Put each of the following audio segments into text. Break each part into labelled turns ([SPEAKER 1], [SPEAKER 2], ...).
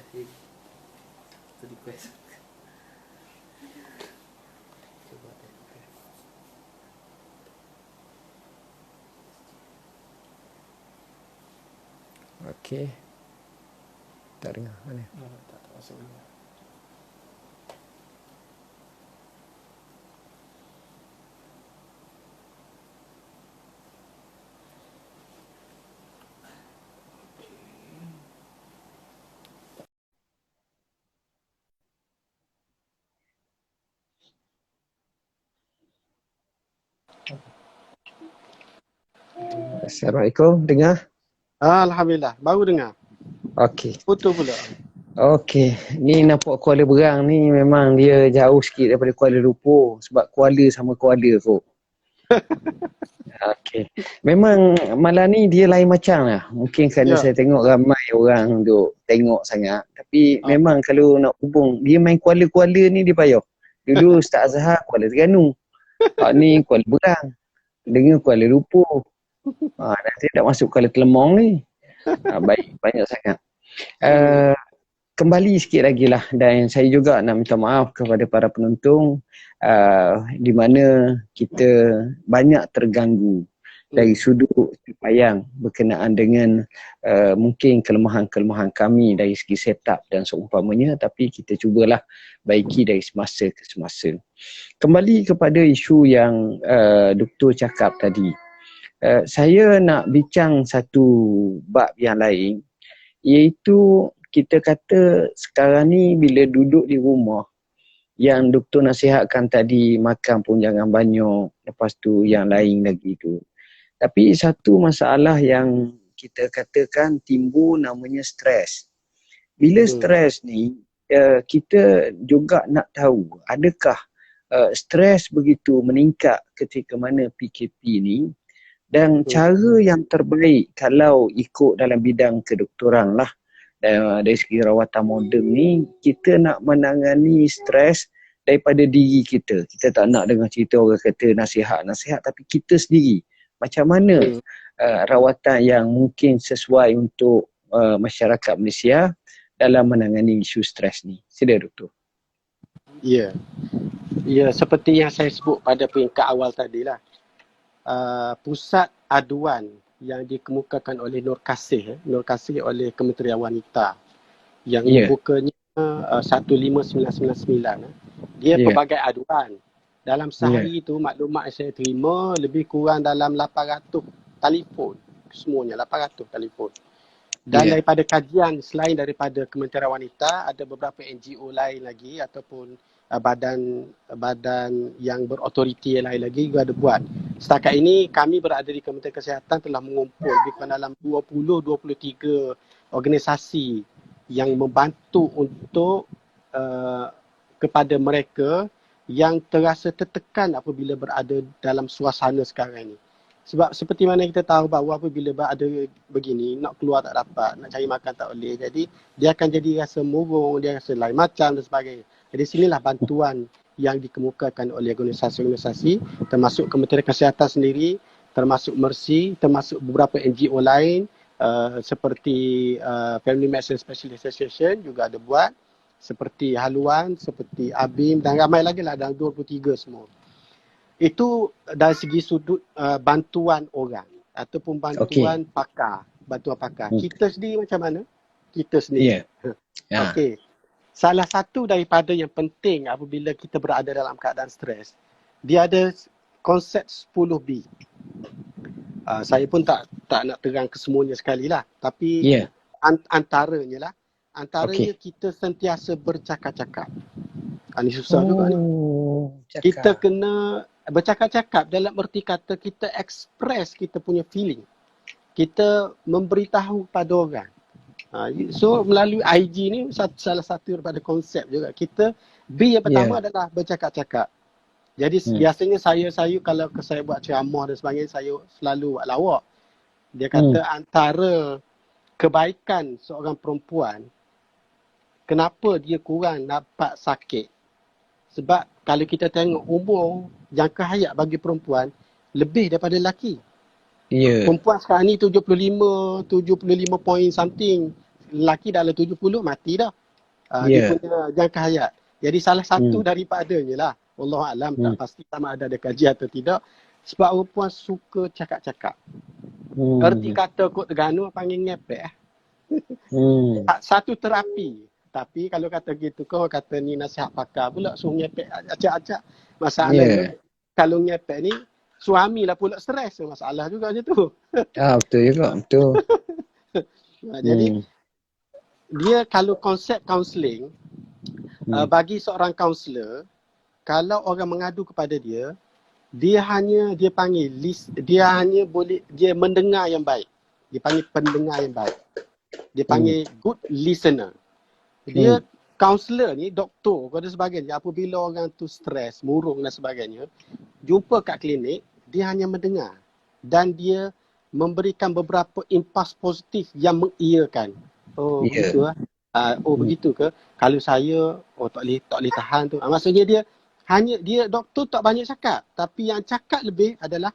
[SPEAKER 1] Request. Coba
[SPEAKER 2] Okey. Tak dengar mana?
[SPEAKER 1] tak masuk dulu.
[SPEAKER 2] Assalamualaikum, dengar?
[SPEAKER 3] Alhamdulillah, baru dengar.
[SPEAKER 2] Okey.
[SPEAKER 3] Putus pula.
[SPEAKER 2] Okey, ni nampak Kuala Berang ni memang dia jauh sikit daripada Kuala Lumpur sebab Kuala sama Kuala kot. Okey. Memang malam ni dia lain macam lah. Mungkin kerana
[SPEAKER 3] Ya.
[SPEAKER 2] saya tengok ramai orang duk tengok sangat. Tapi memang kalau nak hubung, dia main Kuala-Kuala ni dia payah. Dulu Ustaz Azhar Kuala Terengganu. Ni Kuala Berang. Dengar Kuala Lumpur. Nanti dah masuk Kuala Kelemong ni. Baik, banyak sangat. Kembali sikit lagi lah, dan saya juga nak minta maaf kepada para penonton di mana kita banyak terganggu dari sudut pandang berkenaan dengan mungkin kelemahan-kelemahan kami dari segi setup dan seumpamanya, tapi kita cubalah baiki dari semasa ke semasa. Kembali kepada isu yang Doktor cakap tadi, saya nak bincang satu bab yang lain, iaitu kita kata sekarang ni bila duduk di rumah, yang doktor nasihatkan tadi makan pun jangan banyak, lepas tu yang lain lagi tu. Tapi satu masalah yang kita katakan timbul namanya stres. Bila stres ni, kita juga nak tahu adakah stres begitu meningkat ketika mana PKP ni, dan cara yang terbaik kalau ikut dalam bidang kedoktoran lah, dari segi rawatan moden ni, kita nak menangani stres daripada diri kita. Kita tak nak dengar cerita orang kata nasihat-nasihat, tapi kita sendiri. Macam mana rawatan yang mungkin sesuai untuk masyarakat Malaysia dalam menangani isu stres ni? Sila doktor.
[SPEAKER 3] Ya. Ya, seperti yang saya sebut pada peringkat awal tadilah. Pusat aduan yang dikemukakan oleh Nur Kasih oleh Kementerian Wanita yang membukanya 15999. Dia pelbagai aduan. Dalam sehari itu maklumat yang saya terima lebih kurang dalam 800 telefon. Semuanya 800 telefon. Dan daripada kajian selain daripada Kementerian Wanita, ada beberapa NGO lain lagi ataupun badan yang berautoriti yang lain lagi juga ada buat. Setakat ini kami berada di Kementerian Kesihatan telah mengumpul lebih kurang dalam 20-23 organisasi yang membantu untuk kepada mereka yang terasa tertekan apabila berada dalam suasana sekarang ini. Sebab seperti mana kita tahu bahawa apabila ada begini, nak keluar tak dapat, nak cari makan tak boleh. Jadi dia akan jadi rasa murung, dia rasa lain macam dan sebagainya. Jadi sinilah bantuan yang dikemukakan oleh organisasi-organisasi, termasuk Kementerian Kesihatan sendiri, termasuk Mercy, termasuk beberapa NGO lain seperti Family Medicine Specialist Association juga ada buat, seperti Haluan, seperti ABIM dan ramai lagi lah, dalam 23 semua. Itu dari segi sudut bantuan orang ataupun bantuan pakar, bantuan pakar. Kita sendiri macam mana? Kita sendiri. Okey. Salah satu daripada yang penting apabila kita berada dalam keadaan stres, dia ada konsep 10B. Saya pun tak nak terang kesemuanya sekali lah. Tapi antaranya lah. Antaranya kita sentiasa bercakap-cakap. Ini susah juga ni. Kita kena bercakap-cakap dalam erti kata kita express kita punya feeling. Kita memberitahu pada orang. So melalui IG ni salah satu daripada konsep juga. Kita B yang pertama adalah bercakap-cakap. Jadi biasanya saya kalau saya buat ceramah dan sebagainya, saya selalu buat lawak. Dia kata antara kebaikan seorang perempuan, kenapa dia kurang dapat sakit? Sebab kalau kita tengok umur jangka hayat bagi perempuan lebih daripada lelaki. Perempuan sekarang ni 75 point something. lelaki dalam 70 mati dah. Dia
[SPEAKER 2] Ya.
[SPEAKER 3] punya jangka hayat. Jadi salah satu
[SPEAKER 2] Hmm.
[SPEAKER 3] daripadanya lah. Wallahualam, tak
[SPEAKER 2] Hmm.
[SPEAKER 3] pasti sama ada kajian atau tidak. Sebab perempuan suka cakap-cakap. Erti
[SPEAKER 2] Hmm.
[SPEAKER 3] kata kot Terengganu panggil ngepek.
[SPEAKER 2] Hmm.
[SPEAKER 3] Satu terapi. Tapi kalau kata gitu, kau kata ni nasihat pakar pula suruh ngepek acak-acak. Masalahnya,
[SPEAKER 2] Ya.
[SPEAKER 3] kalau ngepek ni, suami lah pula stres. Masalah juga macam tu.
[SPEAKER 2] Betul juga. Betul.
[SPEAKER 3] Jadi,
[SPEAKER 2] Hmm.
[SPEAKER 3] dia kalau konsep kaunseling,
[SPEAKER 2] Hmm.
[SPEAKER 3] bagi seorang kaunselor, kalau orang mengadu kepada dia, dia panggil list, dia hanya boleh, dia mendengar yang baik. Dia panggil pendengar yang baik. Dia panggil good listener. Dia kaunselor ni, doktor dan sebagainya, apabila orang tu stres, murung dan sebagainya, jumpa kat klinik, dia hanya mendengar. Dan dia memberikan beberapa impas positif yang mengiyakan. Oh,
[SPEAKER 2] Ya.
[SPEAKER 3] begitu lah. Begitu ke? Kalau saya, tak boleh tahan tu. Maksudnya dia doktor tak banyak cakap. Tapi yang cakap lebih adalah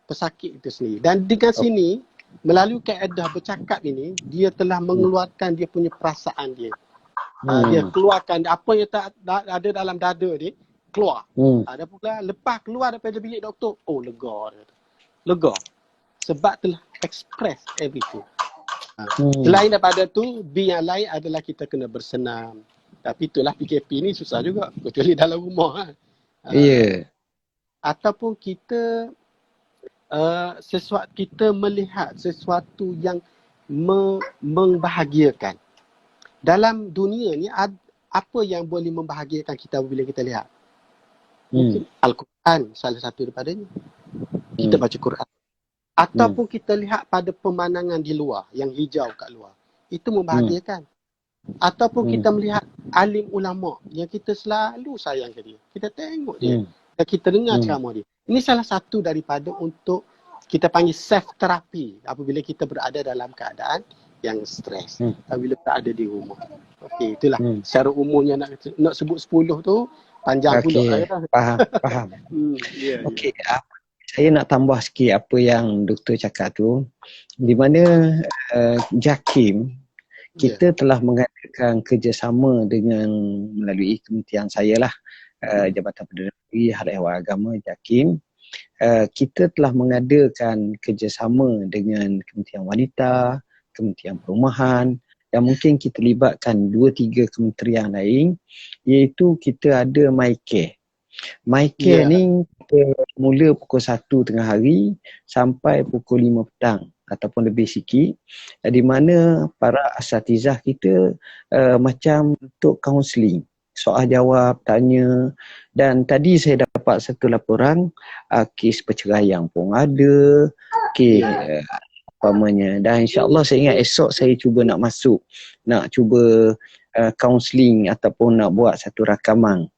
[SPEAKER 3] pesakit itu sendiri. Dan dengan sini, melalui kaedah bercakap ini, dia telah mengeluarkan dia punya perasaan dia. Dia keluarkan apa yang tak ada dalam dada dia, keluar. Ada pula lepas keluar daripada bilik doktor, oh lega. Lega. Sebab telah express everything. Selain daripada tu, B yang lain adalah kita kena bersenam. Tapi itulah PKP ni susah juga. Kecuali dalam rumah.
[SPEAKER 2] Ya.
[SPEAKER 3] Ataupun kita kita melihat sesuatu yang membahagiakan. Dalam dunia ni apa yang boleh membahagiakan kita bila kita lihat? Mungkin Al-Quran salah satu daripadanya. Kita baca Quran. Ataupun kita lihat pada pemandangan di luar, yang hijau kat luar. Itu membahagiakan. Ataupun kita melihat alim ulama yang kita selalu sayang ke dia. Kita tengok dia. Dan kita dengar ceramah dia. Ini salah satu daripada untuk kita panggil self-therapy apabila kita berada dalam keadaan yang stres. Apabila berada di rumah. Okey, itulah. Secara umumnya nak sebut 10 tu, panjang pula lah.
[SPEAKER 2] Faham.
[SPEAKER 3] Yeah,
[SPEAKER 2] Okey, saya nak tambah sikit apa yang doktor cakap tu. Di mana JAKIM, kita telah mengadakan kerjasama dengan melalui kementerian saya lah, Jabatan Perdana Menteri Hal Ehwal Agama JAKIM. Kita telah mengadakan kerjasama dengan Kementerian Wanita, Kementerian Perumahan, dan mungkin kita libatkan 2-3 kementerian lain, iaitu kita ada MyCare. MyCare ni kita mula pukul 1 tengah hari sampai pukul 5 petang ataupun lebih sikit, di mana para asatizah kita macam untuk kaunseling, soal jawab, tanya. Dan tadi saya dapat satu laporan kes perceraian pun ada, kes umpamanya. Dan insyaAllah saya ingat esok saya cuba nak masuk, nak cuba kaunseling ataupun nak buat satu rakaman.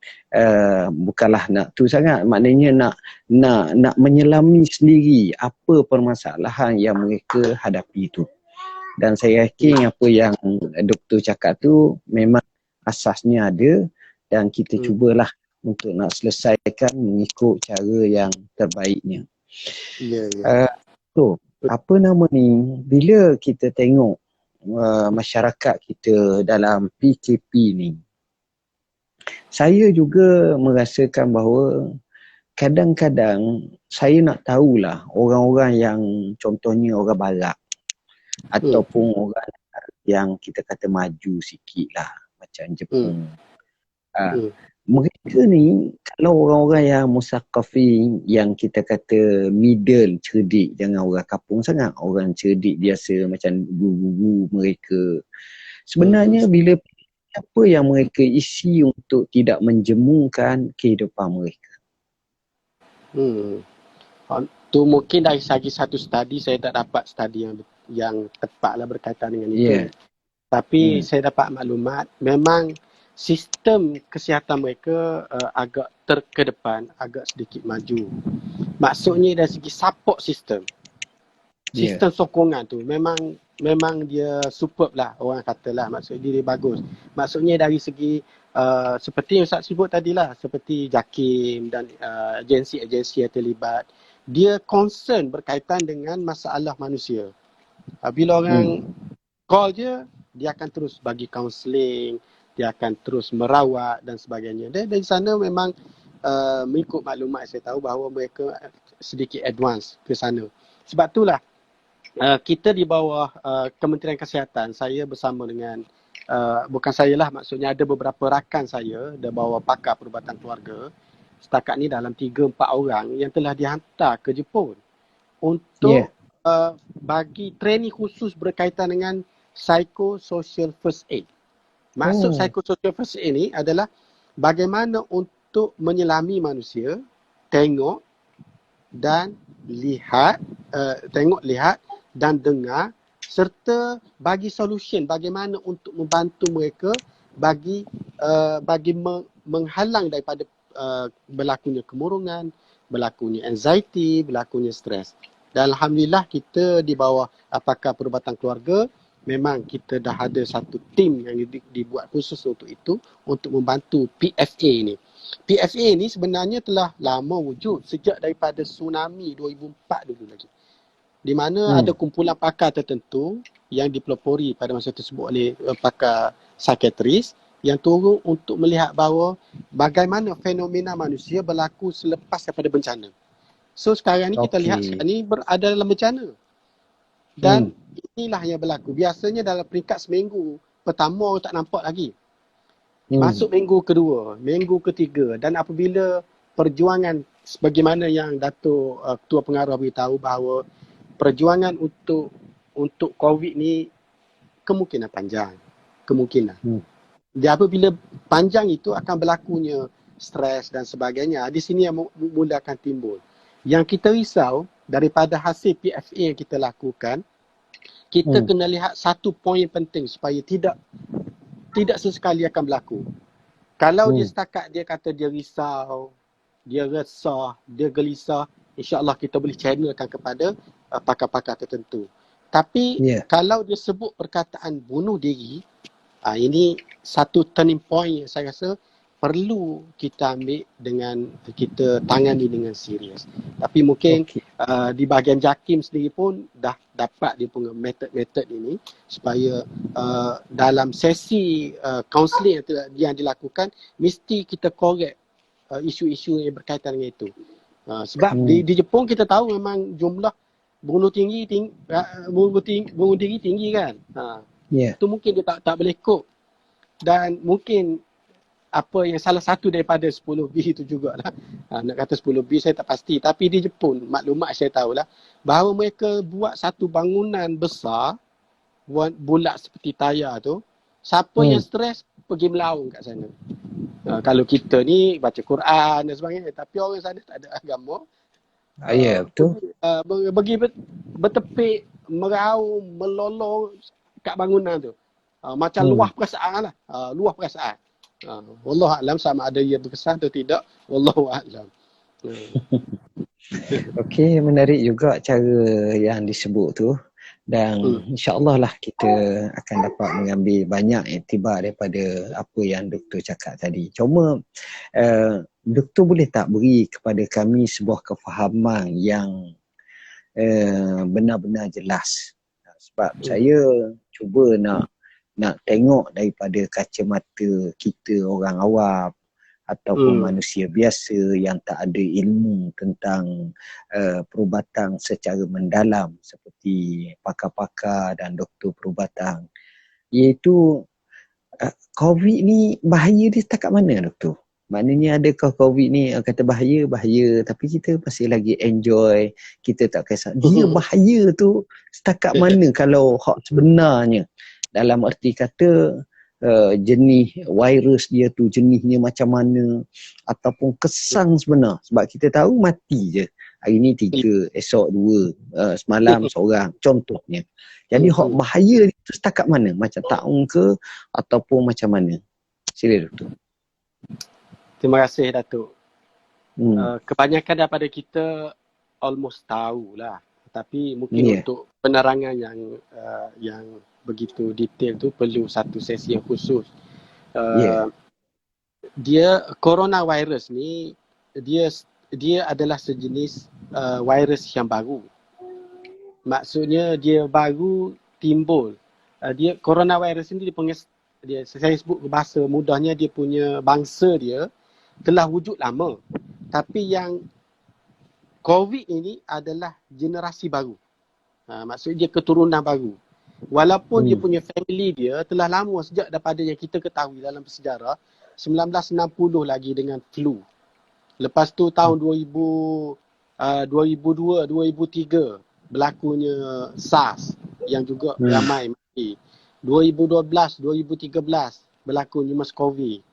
[SPEAKER 2] Bukanlah nak tu sangat, maknanya nak menyelami sendiri apa permasalahan yang mereka hadapi tu. Dan saya yakin apa yang doktor cakap tu memang asasnya ada, dan kita cubalah untuk nak selesaikan mengikut cara yang terbaiknya. So, apa nama ni, bila kita tengok masyarakat kita dalam PKP ni, saya juga merasakan bahawa kadang-kadang saya nak tahulah orang-orang yang contohnya orang barat ataupun orang yang kita kata maju sikit lah macam Jepun. Mereka ni kalau orang-orang yang musaqafin, yang kita kata middle cerdik, jangan orang kapung sangat, orang cerdik biasa macam guru-guru mereka, sebenarnya bila apa yang mereka isi untuk tidak menjemurkan kehidupan mereka.
[SPEAKER 3] Tu mungkin dari segi satu studi saya tak dapat studi yang tepatlah berkaitan dengan itu. Tapi saya dapat maklumat memang sistem kesihatan mereka agak terkedepan, agak sedikit maju. Maksudnya dari segi support system. Sistem sokongan tu memang dia superb lah, orang katalah, maksudnya dia bagus. Maksudnya dari segi seperti yang Ustaz sebut tadilah, seperti JAKIM dan agensi-agensi yang terlibat, dia concern berkaitan dengan masalah manusia. Bila orang call je, dia akan terus bagi kaunseling, dia akan terus merawat dan sebagainya. Dan dari sana memang mengikut maklumat saya tahu bahawa mereka sedikit advance ke sana. Sebab itulah kita di bawah Kementerian Kesihatan, saya bersama dengan bukan saya lah, maksudnya ada beberapa rakan saya di bawah pakar perubatan keluarga. Setakat ni dalam 3-4 orang yang telah dihantar ke Jepun untuk bagi training khusus berkaitan dengan psychosocial first aid. Maksud psychosocial first aid ni adalah bagaimana untuk menyelami manusia, tengok dan lihat, dan dengar, serta bagi solution bagaimana untuk membantu mereka bagi menghalang daripada berlakunya kemurungan, berlakunya anxiety, berlakunya stres. Dan Alhamdulillah kita di bawah pakar perubatan keluarga, memang kita dah ada satu tim yang dibuat khusus untuk itu, untuk membantu PFA ni. PFA ni sebenarnya telah lama wujud sejak daripada tsunami 2004 dulu lagi. Di mana ada kumpulan pakar tertentu yang dipelopori pada masa tersebut oleh pakar psikiatris yang turun untuk melihat bahawa bagaimana fenomena manusia berlaku selepas daripada bencana. So sekarang ni kita lihat sekarang ni berada dalam bencana. Dan inilah yang berlaku. Biasanya dalam peringkat seminggu pertama tak nampak lagi. Masuk minggu kedua, minggu ketiga, dan apabila perjuangan sebagaimana yang Datuk Ketua Pengarah beritahu bahawa perjuangan untuk COVID ni kemungkinan panjang. Kemungkinan. Dia apabila panjang itu akan berlakunya stres dan sebagainya. Di sini yang mula akan timbul. Yang kita risau daripada hasil PFA yang kita lakukan, kita kena lihat satu poin penting supaya tidak sesekali akan berlaku. Kalau dia setakat dia kata dia risau, dia resah, dia gelisah, insya-Allah kita boleh channelkan kepada pakar-pakar tertentu. Tapi kalau dia sebut perkataan bunuh diri, ini satu turning point yang saya rasa perlu kita ambil dengan, kita tangani dengan serius. Tapi mungkin di bahagian JAKIM sendiri pun dah dapat dia punya metod-metod ini supaya dalam sesi counselling yang dilakukan mesti kita correct isu-isu yang berkaitan dengan itu. Sebab di Jepun kita tahu memang jumlah bunuh diri tinggi kan. Itu mungkin dia tak boleh cope. Dan mungkin apa yang salah satu daripada 10B itu jugalah. Nak kata 10B saya tak pasti. Tapi di Jepun, maklumat saya tahulah, bahawa mereka buat satu bangunan besar, bulat seperti tayar tu. Siapa yang stres, pergi melaung kat sana. Kalau kita ni baca Quran dan sebagainya. Tapi orang sana tak ada agama.
[SPEAKER 2] Betul.
[SPEAKER 3] Pergi bertepik, meraung, melolong kat bangunan tu. Macam luah perasaan lah. Luah perasaan. Wallahualam sama ada ia berkesan atau tidak. Wallahualam.
[SPEAKER 2] Okey, menarik juga cara yang disebut tu. Dan insya-Allah lah kita akan dapat mengambil banyak iktibar daripada apa yang doktor cakap tadi. Cuma doktor boleh tak beri kepada kami sebuah kefahaman yang benar-benar jelas. Sebab saya cuba nak tengok daripada kacamata kita orang awam ataupun manusia biasa yang tak ada ilmu tentang perubatan secara mendalam seperti pakar-pakar dan doktor perubatan, iaitu COVID ni bahaya dia setakat mana doktor? Maknanya adakah COVID ni kata bahaya, tapi kita masih lagi enjoy, kita tak kisah. Dia bahaya tu setakat mana kalau hak sebenarnya? Dalam erti kata jenis virus dia tu jenisnya macam mana ataupun kesan sebenar. Sebab kita tahu mati je. Hari ni 3, esok 2, semalam seorang contohnya. Jadi hak bahaya itu setakat mana? Macam taung ke ataupun macam mana? Sila doktor.
[SPEAKER 3] Terima kasih Datuk. Kebanyakan daripada kita almost tahulah. Tapi mungkin untuk penerangan yang begitu detail tu perlu satu sesi yang khusus. Dia coronavirus ni dia adalah sejenis virus yang baru. Maksudnya dia baru timbul dia coronavirus ini saya sebut bahasa mudahnya, dia punya bangsa dia telah wujud lama. Tapi yang COVID ini adalah generasi baru. Maksudnya dia keturunan baru. Walaupun dia punya family dia telah lama sejak daripada yang kita ketahui dalam sejarah 1960 lagi dengan flu. Lepas tu tahun 2002, 2003 berlakunya SARS yang juga ramai mati. 2012, 2013 berlakunya MERS-CoV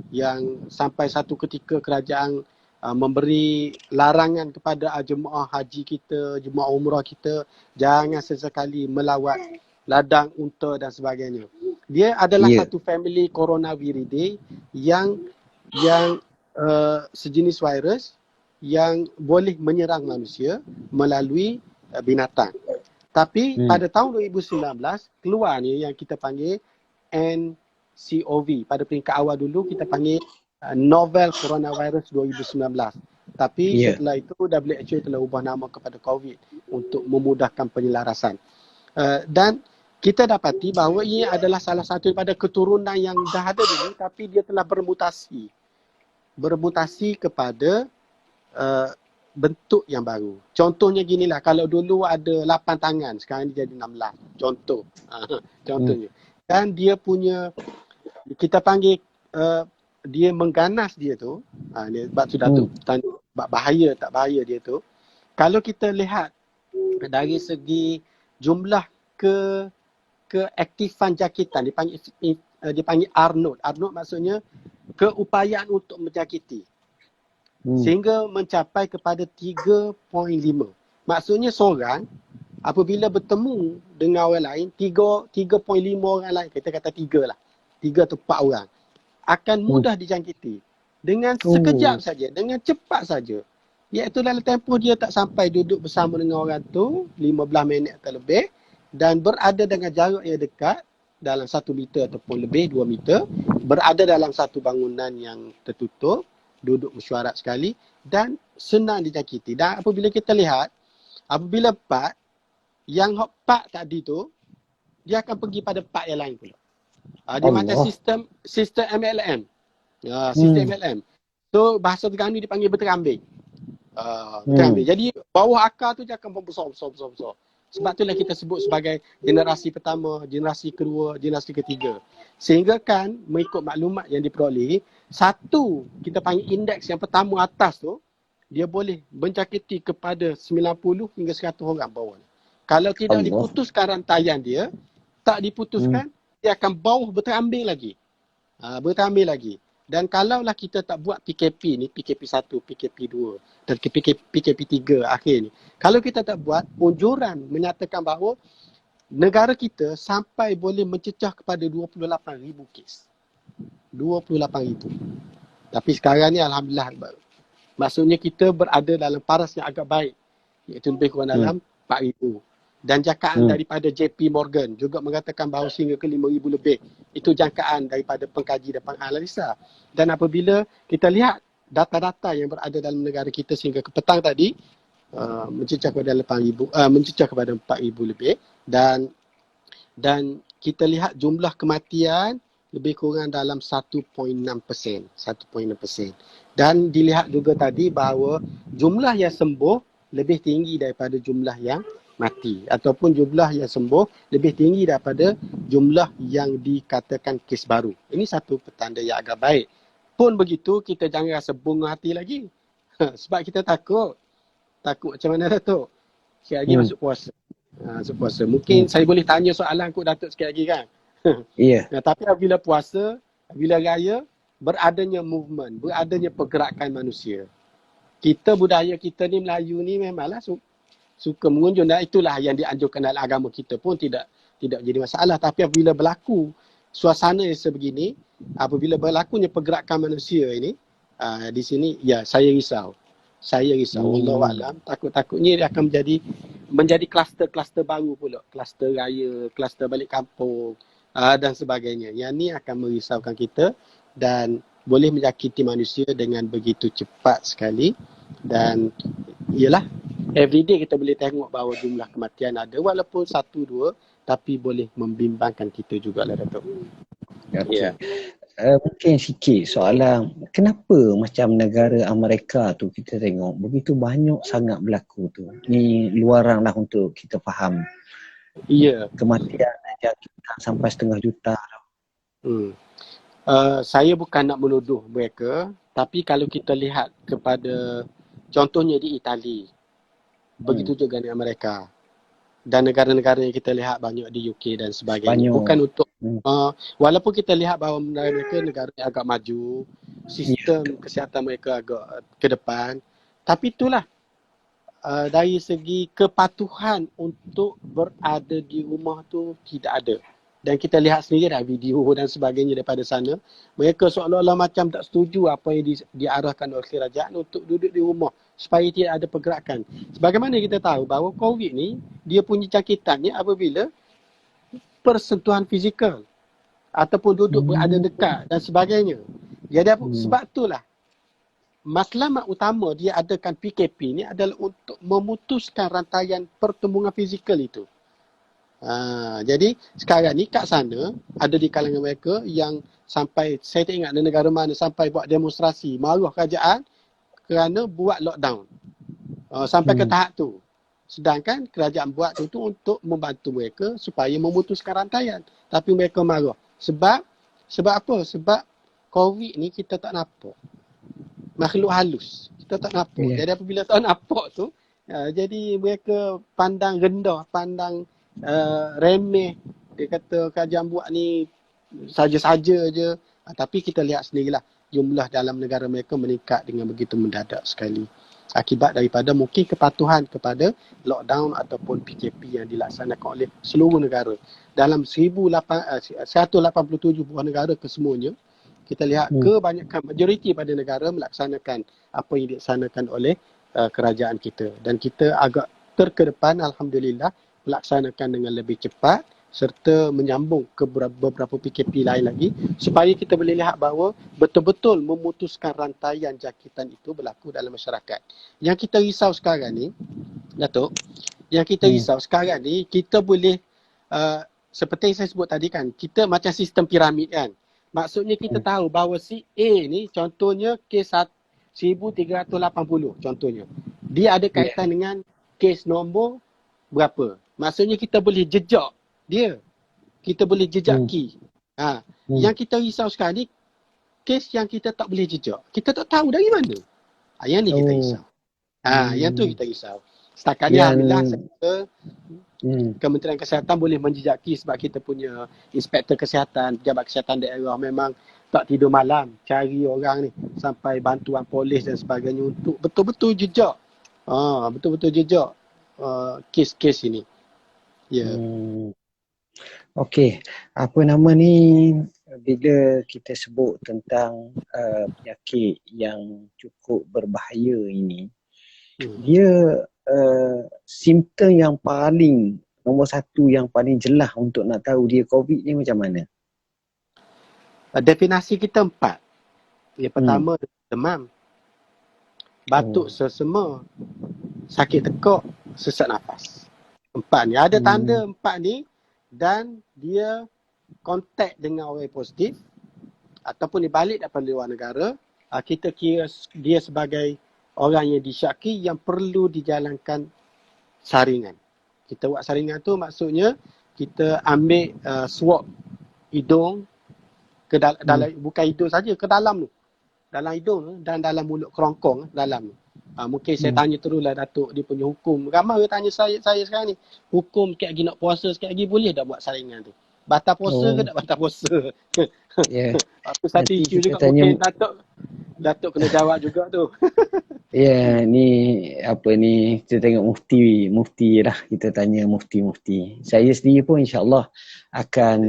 [SPEAKER 3] yang sampai satu ketika kerajaan memberi larangan kepada jemaah haji kita, jemaah umrah kita, jangan sesekali melawat ladang unta dan sebagainya. Dia adalah satu family Coronaviridae yang sejenis virus yang boleh menyerang manusia melalui binatang. Tapi pada tahun 2019 keluar ni yang kita panggil nCoV. Pada peringkat awal dulu kita panggil Novel Coronavirus 2019. Tapi setelah itu WHO telah ubah nama kepada COVID untuk memudahkan penyelarasan. Dan kita dapati bahawa ia adalah salah satu daripada keturunan yang dah ada dulu tapi dia telah bermutasi. Bermutasi kepada bentuk yang baru. Contohnya ginilah, kalau dulu ada 8 tangan, sekarang dia jadi 16. Contoh. Contohnya. Dan dia punya, kita panggil, dia mengganas dia tu, sebab sudah tu tanya bahaya tak bahaya dia tu. Kalau kita lihat dari segi jumlah keaktifan jangkitan, dia panggil R0. R0 maksudnya keupayaan untuk menjangkiti. Sehingga mencapai kepada 3.5. Maksudnya seorang apabila bertemu dengan orang lain, 3.5 orang lain, kita kata 3 lah, 3 atau 4 orang, akan mudah dijangkiti dengan sekejap saja, dengan cepat saja. Iaitu dalam tempoh dia tak sampai duduk bersama dengan orang tu 15 minit atau lebih dan berada dengan jarak yang dekat dalam 1 meter ataupun lebih 2 meter, berada dalam satu bangunan yang tertutup, duduk mesyuarat sekali dan senang dijangkiti. Dan apabila kita lihat, apabila part yang part tadi tu, dia akan pergi pada part yang lain pula. Dia macam sistem MLM. Sistem MLM. So bahasa Terengganu dipanggil berterambing. Berterambing. Jadi bawah akar tu dia akan membesar. Sebab itulah kita sebut sebagai generasi pertama, generasi kedua, generasi ketiga. Sehingga kan mengikut maklumat yang diperoleh, satu kita panggil indeks yang pertama atas tu, dia boleh menjangkiti kepada 90 hingga 100 orang bawah. Kalau tidak diputuskan rantaian dia, tak diputuskan, dia akan bawah berterambing lagi. Berterambing lagi. Dan kalaulah kita tak buat PKP ni, PKP 1, PKP 2 dan PKP 3 akhir ni. Kalau kita tak buat, anjuran menyatakan bahawa negara kita sampai boleh mencecah kepada 28,000 kes. 28,000. Tapi sekarang ni Alhamdulillah, maksudnya kita berada dalam paras yang agak baik. Iaitu lebih kurang dalam 4,000. Dan jangkaan daripada JP Morgan juga mengatakan bahawa sehingga ke 5,000 lebih. Itu jangkaan daripada pengkaji dan penganalisa. Dan apabila kita lihat data-data yang berada dalam negara kita sehingga ke petang tadi, mencecah kepada 8,000, mencecah kepada 4,000 lebih. Dan kita lihat jumlah kematian lebih kurang dalam 1.6%. 1.6%. Dan dilihat juga tadi bahawa jumlah yang sembuh lebih tinggi daripada jumlah yang mati. Ataupun jumlah yang sembuh lebih tinggi daripada jumlah yang dikatakan kes baru. Ini satu petanda yang agak baik. Pun begitu, kita jangan rasa bunga hati lagi. Sebab kita takut. Takut macam mana Datuk? Sekali lagi masuk puasa. Masuk puasa. Mungkin saya boleh tanya soalan kot Datuk sekali lagi kan?
[SPEAKER 2] Ya.
[SPEAKER 3] Tapi apabila puasa, apabila raya, beradanya movement, beradanya pergerakan manusia. Kita, budaya kita ni, Melayu ni memanglah suka mengunjung, dan itulah yang dianjurkan dalam agama kita pun tidak jadi masalah. Tapi apabila berlaku suasana yang sebegini, apabila berlakunya pergerakan manusia ini, di sini, ya saya risau. Saya risau. Wallahualam, takut-takutnya dia akan menjadi kluster-kluster baru pula. Kluster raya, kluster balik kampung dan sebagainya. Yang ni akan merisaukan kita dan boleh menyakiti manusia dengan begitu cepat sekali. Dan ialah everyday kita boleh tengok bahawa jumlah kematian ada walaupun 1-2 tapi boleh membimbangkan kita jugalah Datuk.
[SPEAKER 2] Okey. Mungkin sikit soalan, kenapa macam negara Amerika tu kita tengok begitu banyak sangat berlaku tu. Ni luaran lah untuk kita faham.
[SPEAKER 3] Ya.
[SPEAKER 2] Kematian jangkitan sampai 1/2 juta.
[SPEAKER 3] Saya bukan nak menuduh mereka, tapi kalau kita lihat kepada contohnya di Itali, begitu juga di Amerika dan negara-negara yang kita lihat banyak di UK dan sebagainya.
[SPEAKER 2] Spanyol.
[SPEAKER 3] Bukan untuk walaupun kita lihat bahawa mereka negara yang agak maju, sistem kesihatan mereka agak ke depan, tapi itulah dari segi kepatuhan untuk berada di rumah tu tidak ada. Dan kita lihat sendiri dah video dan sebagainya daripada sana. Mereka seolah-olah macam tak setuju apa yang diarahkan oleh kerajaan untuk duduk di rumah supaya tidak ada pergerakan. Sebagaimana kita tahu bahawa COVID ni, dia punya jangkitannya apabila persentuhan fizikal ataupun duduk berada dekat dan sebagainya. Jadi sebab itulah matlamat utama dia adakan PKP ni adalah untuk memutuskan rantaian pertemuan fizikal itu. Jadi sekarang ni kat sana ada di kalangan mereka yang sampai, saya tak ingat ada negara mana sampai buat demonstrasi marah kerajaan kerana buat lockdown sampai ke tahap tu. Sedangkan kerajaan buat tu untuk membantu mereka supaya memutuskan rantaian, tapi mereka marah. Sebab apa? Sebab COVID ni kita tak nampak. Makhluk halus. Kita tak nampak. Jadi apabila tak nampak tu, jadi mereka pandang rendah, pandang remeh. Dia kata kerajaan buat ni saja-saja je. Tapi kita lihat sendirilah jumlah dalam negara mereka meningkat dengan begitu mendadak sekali. Akibat daripada mungkin kepatuhan kepada lockdown ataupun PKP yang dilaksanakan oleh seluruh negara. Dalam 187 buah negara kesemuanya, kita lihat kebanyakan majoriti pada negara melaksanakan apa yang dilaksanakan oleh kerajaan kita. Dan kita agak terkedepan, alhamdulillah, melaksanakan dengan lebih cepat serta menyambung ke beberapa PKP lain lagi supaya kita boleh lihat bahawa betul-betul memutuskan rantaian jangkitan itu berlaku dalam masyarakat. Yang kita risau sekarang ni, Datuk, sekarang ni kita boleh seperti yang saya sebut tadi kan, kita macam sistem piramid kan. Maksudnya kita tahu bahawa si A ni contohnya kes 1380 contohnya. Dia ada kaitan dengan kes nombor berapa. Maksudnya kita boleh jejak dia. Kita boleh jejaki. Yang kita risau sekarang ni, kes yang kita tak boleh jejak. Kita tak tahu dari mana. Yang ni kita risau. Yang tu kita risau. Setakat ni alhamdulillah Kementerian Kesihatan boleh menjejaki sebab kita punya inspektor kesihatan, pejabat kesihatan daerah memang tak tidur malam cari orang ni sampai bantuan polis dan sebagainya untuk betul-betul jejak. Betul-betul jejak kes-kes ini.
[SPEAKER 2] Okey, apa nama ni, bila kita sebut tentang penyakit yang cukup berbahaya ini, dia simptom yang paling nombor satu yang paling jelas untuk nak tahu dia COVID ni macam mana?
[SPEAKER 3] Definisi kita 4. Yang pertama demam, batuk sesema, sakit tekak, sesak nafas. 4 ni. Ada tanda 4 ni dan dia kontak dengan orang positif ataupun dia balik daripada luar negara, kita kira dia sebagai orang yang disyaki yang perlu dijalankan saringan. Kita buat saringan tu maksudnya kita ambil swab hidung ke dalam, bukan hidung saja, ke dalam tu. Dalam hidung dan dalam mulut kerongkong dalam tu. Mungkin saya tanya teruslah Datuk dia punya hukum. Ramai orang tanya saya sekarang ni, hukum sikit lagi nak puasa sikit lagi boleh tak buat saringan tu? Batal puasa ke tak batal puasa? Aku satu isu juga tanya, mungkin Datuk kena jawab juga tu.
[SPEAKER 2] Ni apa ni, kita tengok mufti lah, kita tanya mufti. Saya sendiri pun insya-Allah akan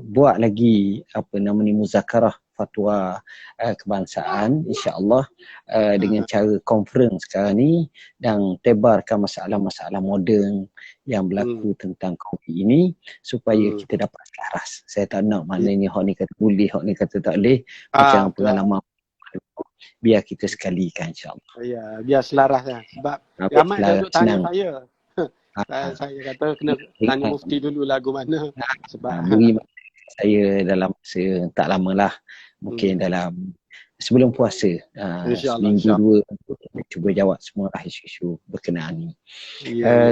[SPEAKER 2] buat lagi apa nama ni muzakarah fatwa kebangsaan insya-Allah dengan cara conference sekarang ni dan tebarkan masalah-masalah moden yang berlaku tentang COVID ini supaya kita dapat selaras. Saya tak nak maknanya hak ni kata boleh, hak ni kata tak boleh, macam pengalaman biar kita sekalikan insya-Allah.
[SPEAKER 3] Ya, biar selaras lah. Sebab ramai dah duk tanya saya. Saya kata kena tanya mufti dulu lagu mana. Sebab
[SPEAKER 2] beri saya dalam masa tak lama lah, mungkin dalam sebelum puasa, seminggu dua kita cuba jawab semua lah isu-isu berkenaan ni.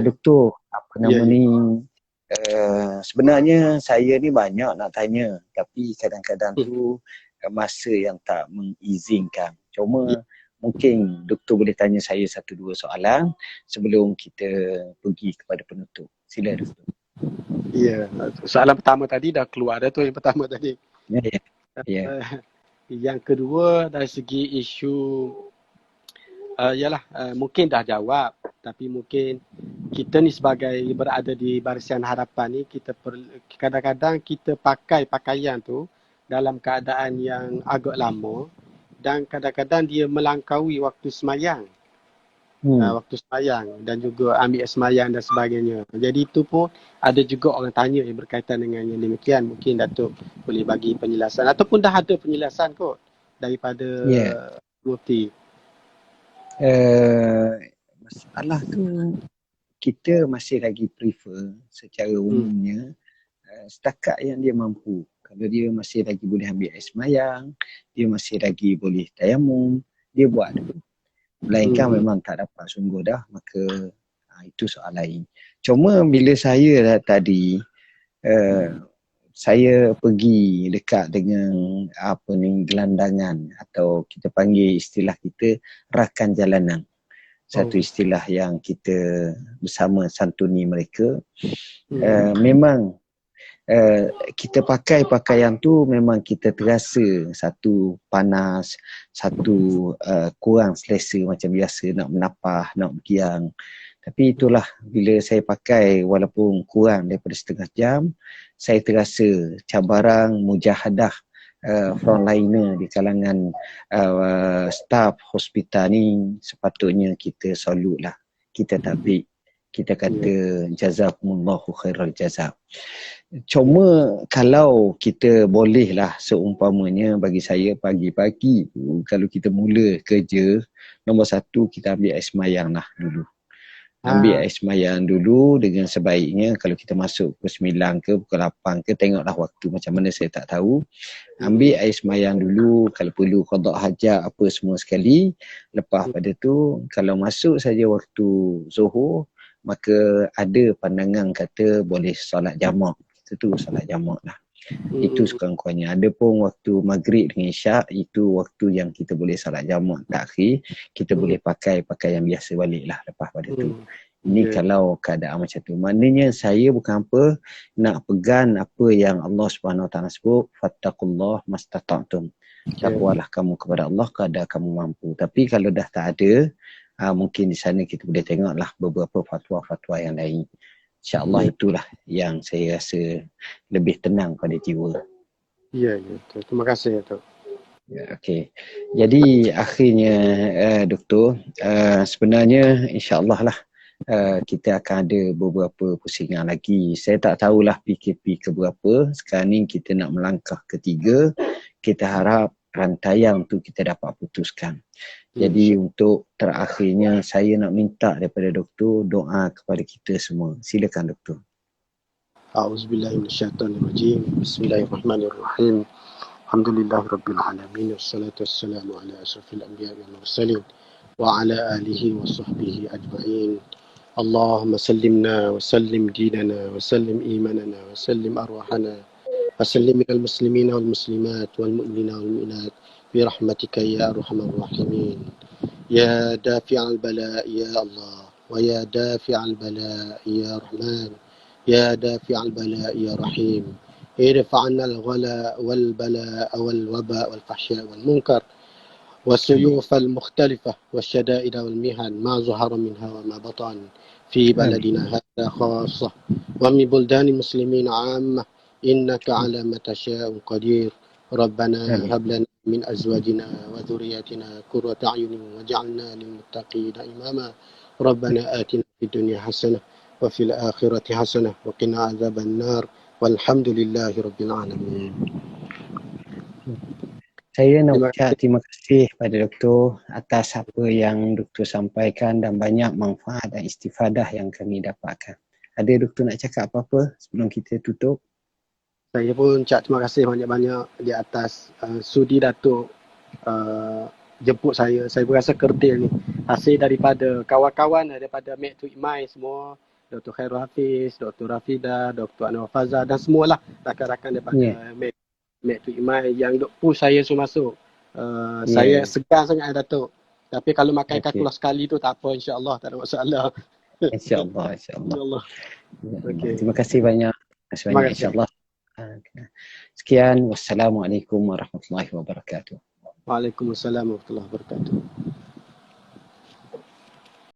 [SPEAKER 2] Doktor, apa nama ni, sebenarnya saya ni banyak nak tanya, tapi kadang-kadang tu masa yang tak mengizinkan. Cuma mungkin doktor boleh tanya saya satu dua soalan sebelum kita pergi kepada penutup. Sila doktor.
[SPEAKER 3] Ya, soalan pertama tadi dah keluar dah tu, yang pertama tadi.
[SPEAKER 2] Ya.
[SPEAKER 3] Yang kedua dari segi isu mungkin dah jawab, tapi mungkin kita ni sebagai berada di barisan harapan ni, kita kadang-kadang kita pakai pakaian tu dalam keadaan yang agak lama dan kadang-kadang dia melangkaui waktu semayang. Waktu semayang dan juga ambil semayang dan sebagainya. Jadi itu pun ada juga orang tanya yang berkaitan dengan yang demikian. Mungkin Datuk boleh bagi penjelasan ataupun dah ada penjelasan kot daripada Mufti.
[SPEAKER 2] Masalah tu kita masih lagi prefer secara umumnya setakat yang dia mampu. Kalau dia masih lagi boleh ambil air semayang, dia masih lagi boleh tayamum, dia buat dulu. Melainkan memang tak dapat sungguh dah, maka itu soal lain. Cuma bila saya tadi saya pergi dekat dengan gelandangan atau kita panggil istilah kita rakan jalanan. Satu istilah yang kita bersama santuni mereka. Memang kita pakai pakaian tu memang kita terasa satu panas, satu kurang selesa macam biasa, nak menapah, nak bergiang. Tapi itulah bila saya pakai walaupun kurang daripada setengah jam, saya terasa cabaran mujahadah frontliner di kalangan staf hospital ni sepatutnya kita salut lah. Kita tabik. Kita kata jazakumullahu khairal jazak. Cuma kalau kita bolehlah seumpamanya bagi saya pagi-pagi kalau kita mula kerja, nombor satu kita ambil air semayang lah dulu. Ambil air semayang dulu dengan sebaiknya. Kalau kita masuk pukul 9 ke pukul 8 ke, tengoklah waktu macam mana saya tak tahu. Ambil air semayang dulu, kalau perlu qada hajat apa semua sekali. Lepas pada tu kalau masuk saja waktu zuhur, maka ada pandangan kata boleh solat jamak. Kita tu solat jamak lah. Itu sekurang-kurangnya. Ada pun waktu maghrib dengan isyak, itu waktu yang kita boleh solat jamak takhir. Kita boleh pakai pakaian biasa balik lah lepas pada tu. Ini kalau keadaan macam tu. Maknanya saya bukan apa, nak pegang apa yang Allah SWT sebut, fattaqullah mastata'tum. Takwalah kamu kepada Allah kadar kamu mampu. Tapi kalau dah tak ada, mungkin di sana kita boleh tengoklah beberapa fatwa-fatwa yang lain. InsyaAllah itulah yang saya rasa lebih tenang pada jiwa.
[SPEAKER 3] Ya. Terima kasih Datuk.
[SPEAKER 2] Okey. Jadi akhirnya Doktor, sebenarnya insyaAllah lah kita akan ada beberapa pusingan lagi. Saya tak tahulah PKP ke berapa. Sekarang ni kita nak melangkah ketiga. Kita harap rantaian tu kita dapat putuskan. Jadi untuk terakhirnya saya nak minta daripada doktor doa kepada kita semua. Silakan doktor.
[SPEAKER 3] A'udzubillahi minasyaitonirrajim. Bismillahirrahmanirrahim. Alhamdulillahirabbil alamin wassalatu wassalamu ala asyrafil anbiya'i wal mursalin wa ala alihi wa sahbihi ajma'in. Allahumma sallimna wa sallim dinana wa sallim imanana wa sallim arwahana wa sallim minal muslimina wal muslimat wal mu'minina wal mu'minat برحمتك يا أرحم الراحمين يا دافع البلاء يا الله ويا دافع البلاء يا رحمن يا دافع البلاء يا رحيم ارفع عنا الغلاء والبلاء والوباء والفحشاء والمنكر والسيوف المختلفة والشدائد والمهن ما ظهر منها وما بطن في بلدنا هذا خاصة ومن بلدان المسلمين عامة إنك على ما تشاء قدير ربنا هب لنا من أزواجنا وذرياتنا قرة أعين واجعلنا للمتقين إماما ربنا آتنا في الدنيا حسنة وفي الآخرة حسنة وقنا عذاب النار والحمد لله رب العالمين.
[SPEAKER 2] Saya nak
[SPEAKER 3] Terima
[SPEAKER 2] ucap terima kasih pada doktor atas apa yang doktor sampaikan dan banyak manfaat dan istifadah yang kami dapatkan. Ada doktor nak cakap apa-apa sebelum kita tutup?
[SPEAKER 3] Saya pun ucap terima kasih banyak-banyak di atas sudi Datuk jemput saya. Saya berasa kerdil ni. Hasil daripada kawan-kawan, daripada Mek Tuk Imai semua, Dr. Khairul Hafiz, Dr. Rafida, Dr. Anwar Fazal dan semualah rakan-rakan daripada Mek Tuk Imai yang duk push saya suruh masuk. Saya segan sangat Datuk. Tapi kalau makan kalkulus sekali tu tak apa, insya-Allah tak ada masalah.
[SPEAKER 2] InsyaAllah.
[SPEAKER 3] InsyaAllah. Okey.
[SPEAKER 2] Terima kasih banyak.
[SPEAKER 3] Terima kasih.
[SPEAKER 2] InsyaAllah. Sekian. Wassalamualaikum warahmatullahi wabarakatuh.
[SPEAKER 3] Waalaikumsalam warahmatullahi wabarakatuh.